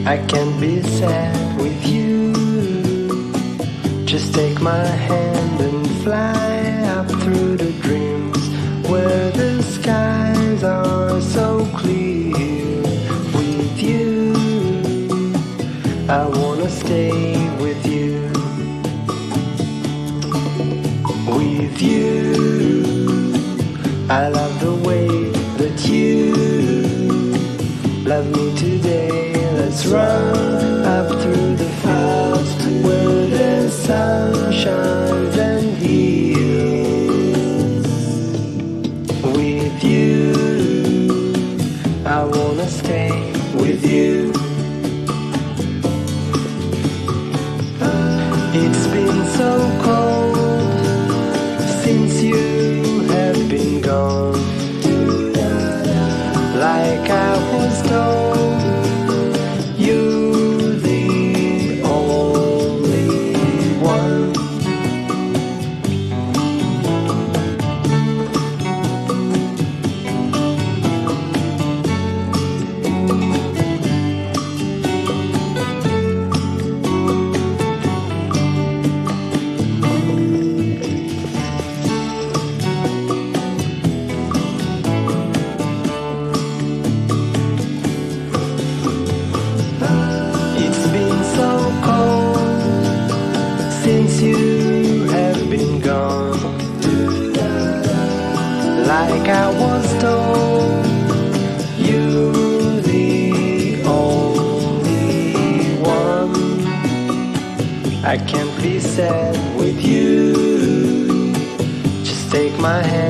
I can't be sad with you. Just take my hand and fly up through the dreams where the skies are so clear. With you, I wanna stay with you. With you, I love the way that you love me today. Let's run up through the fields where the sun shines and heals. With you, I wanna stay with you. It's been so cold since you have been gone. Like I was told, you're the only one. Since you have been gone, like I was told, you're the only one. I can't be sad with you. Just take my hand